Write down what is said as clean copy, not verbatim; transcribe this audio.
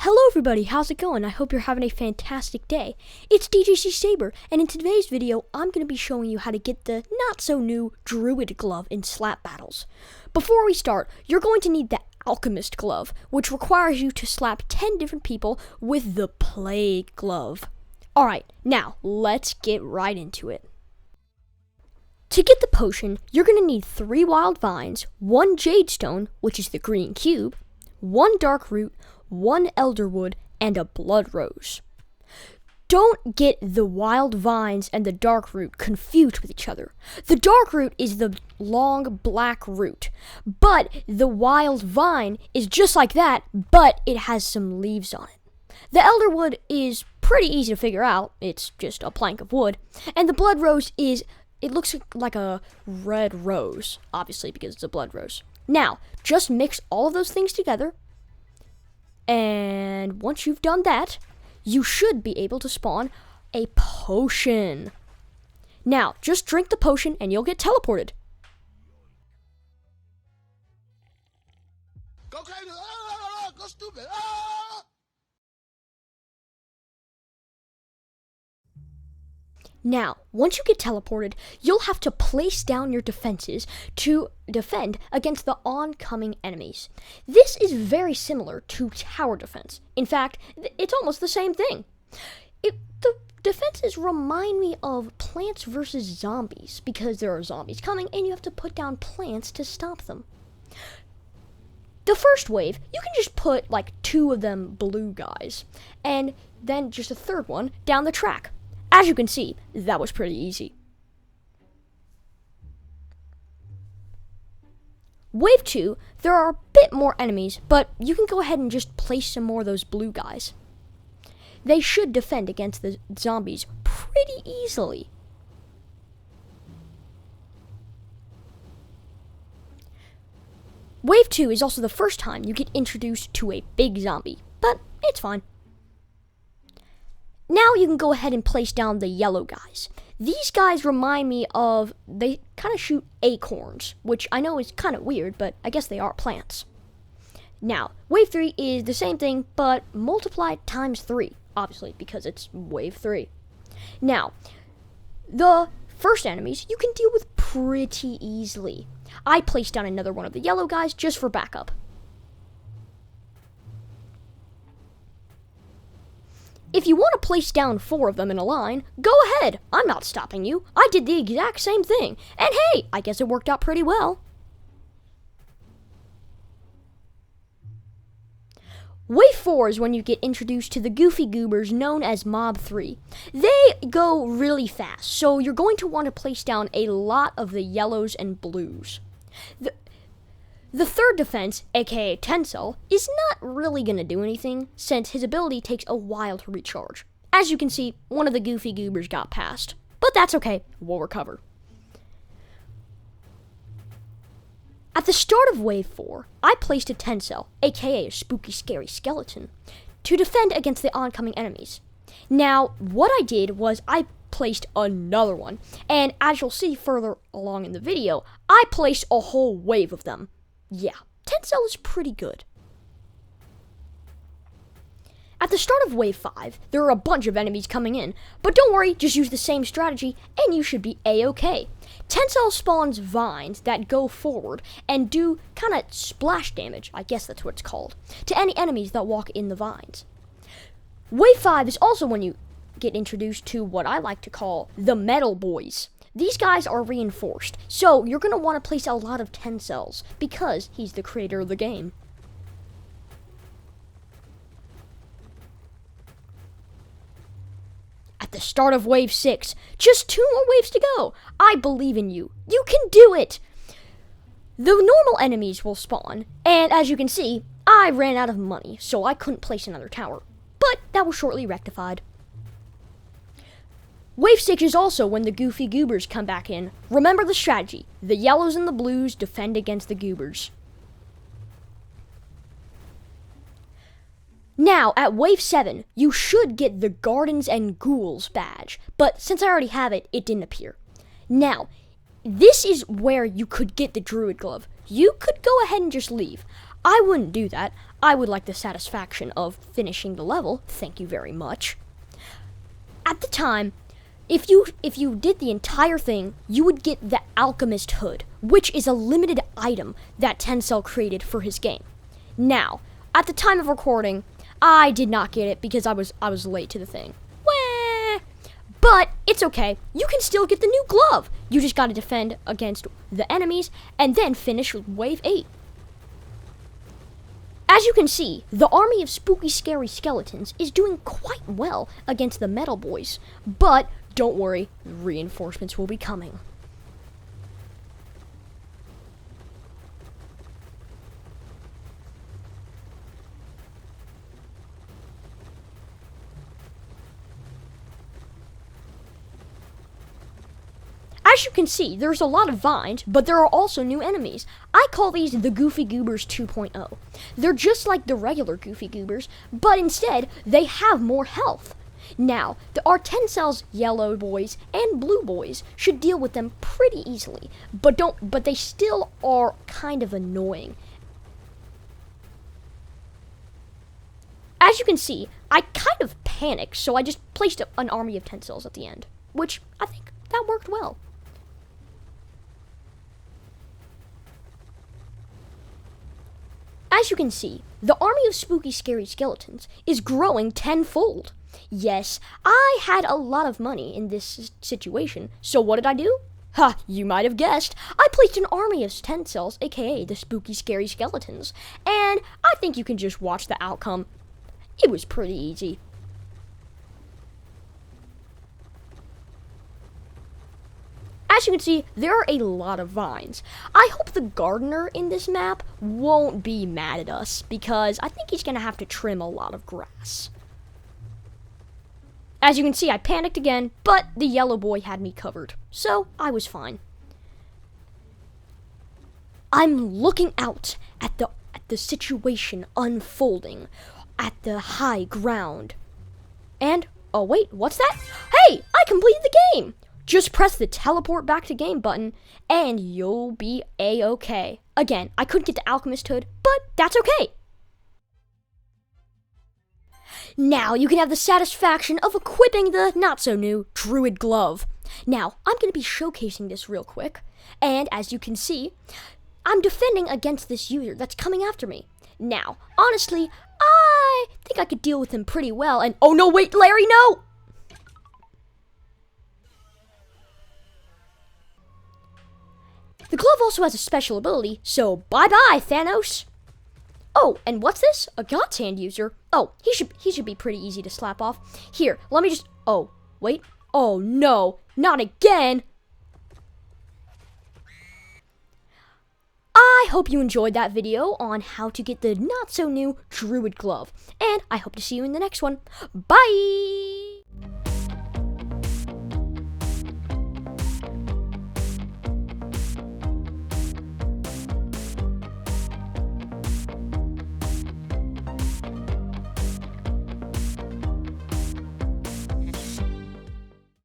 Hello everybody, how's it going? I hope you're having a fantastic day. It's DJC Saber, and in today's video, I'm going to be showing you how to get the not-so-new DRUID glove in slap battles. Before we start, you're going to need the alchemist glove, which requires you to slap 10 different people with the plague glove. Alright, now, let's get right into it. To get the potion, you're going to need 3 wild vines, 1 jade stone, which is the green cube, 1 dark root, 1 elderwood, and a blood rose. Don't get the wild vines and the dark root confused with each other. The dark root is the long black root, but the wild vine is just like that, but it has some leaves on it. The elderwood is pretty easy to figure out. It's just a plank of wood. And the blood rose it looks like a red rose, obviously because it's a blood rose. Now, just mix all of those things together. And once you've done that, you should be able to spawn a potion. Now, just drink the potion and you'll get teleported. Go crazy! Go stupid! Now, once you get teleported, you'll have to place down your defenses to defend against the oncoming enemies. This is very similar to tower defense. In fact, it's almost the same thing. The defenses remind me of Plants vs. Zombies, because there are zombies coming and you have to put down plants to stop them. The first wave, you can just put like 2 of them blue guys, and then just a third one down the track. As you can see, that was pretty easy. Wave 2, there are a bit more enemies, but you can go ahead and just place some more of those blue guys. They should defend against the zombies pretty easily. Wave 2 is also the first time you get introduced to a big zombie, but it's fine. Now you can go ahead and place down the yellow guys. These guys remind me of, they kind of shoot acorns, which I know is kind of weird, but I guess they are plants. Now, wave 3 is the same thing, but multiplied times 3, obviously, because it's wave 3. Now, the first enemies you can deal with pretty easily. I placed down another one of the yellow guys just for backup. If you want to place down 4 of them in a line, go ahead. I'm not stopping you. I did the exact same thing. And hey, I guess it worked out pretty well. Wave 4 is when you get introduced to the goofy goobers known as Mob 3. They go really fast, so you're going to want to place down a lot of the yellows and blues. The third defense, aka Tencel, is not really going to do anything since his ability takes a while to recharge. As you can see, one of the goofy goobers got past, but that's okay, we'll recover. At the start of wave 4, I placed a Tencel, aka a spooky scary skeleton, to defend against the oncoming enemies. Now, what I did was I placed another one, and as you'll see further along in the video, I placed a whole wave of them. Yeah, Tencel is pretty good. At the start of wave 5, there are a bunch of enemies coming in, but don't worry, just use the same strategy and you should be a-okay. Tencel spawns vines that go forward and do kind of splash damage, I guess that's what it's called, to any enemies that walk in the vines. Wave 5 is also when you get introduced to what I like to call the metal boys. These guys are reinforced, so you're going to want to place a lot of Tencels because he's the creator of the game. At the start of wave 6, just 2 more waves to go. I believe in you. You can do it! The normal enemies will spawn, and as you can see, I ran out of money, so I couldn't place another tower. But that was shortly rectified. Wave 6 is also when the goofy goobers come back in. Remember the strategy. The yellows and the blues defend against the goobers. Now, at wave 7, you should get the Gardens and Ghouls badge, but since I already have it, it didn't appear. Now, this is where you could get the DRUID glove. You could go ahead and just leave. I wouldn't do that. I would like the satisfaction of finishing the level. Thank you very much. At the time, if you did the entire thing, you would get the alchemist hood, which is a limited item that Tencel created for his game. Now, at the time of recording, I did not get it because I was late to the thing. Wah! But it's okay. You can still get the new glove. You just got to defend against the enemies and then finish with wave 8. As you can see, the army of spooky, scary skeletons is doing quite well against the metal boys. But don't worry, reinforcements will be coming. As you can see, there's a lot of vines, but there are also new enemies. I call these the Goofy Goobers 2.0. They're just like the regular Goofy Goobers, but instead, they have more health. Now, our Tencel's yellow boys and blue boys should deal with them pretty easily, but they still are kind of annoying. As you can see, I kind of panicked, so I just placed an army of Tencels at the end, which I think that worked well. As you can see, the army of spooky, scary skeletons is growing tenfold. Yes, I had a lot of money in this situation, so what did I do? Ha, you might have guessed. I placed an army of Tencels, aka the spooky, scary skeletons, and I think you can just watch the outcome. It was pretty easy. As you can see, there are a lot of vines. I hope the gardener in this map won't be mad at us, because I think he's going to have to trim a lot of grass. As you can see, I panicked again, but the yellow boy had me covered, so I was fine. I'm looking out at the situation unfolding at the high ground. And, oh wait, what's that? Hey, I completed the game! Just press the teleport back to game button, and you'll be A-okay. Again, I couldn't get the alchemist hood, but that's okay. Now you can have the satisfaction of equipping the not-so-new DRUID glove. Now, I'm going to be showcasing this real quick, and as you can see, I'm defending against this user that's coming after me. Now, honestly, I think I could deal with him pretty well, and oh no, wait, Larry, no! The glove also has a special ability, so bye-bye, Thanos! Oh, and what's this? A God's Hand user? Oh, he should be pretty easy to slap off. Here, let me just... Oh, wait. Oh, no. Not again! I hope you enjoyed that video on how to get the not-so-new DRUID glove. And I hope to see you in the next one. Bye!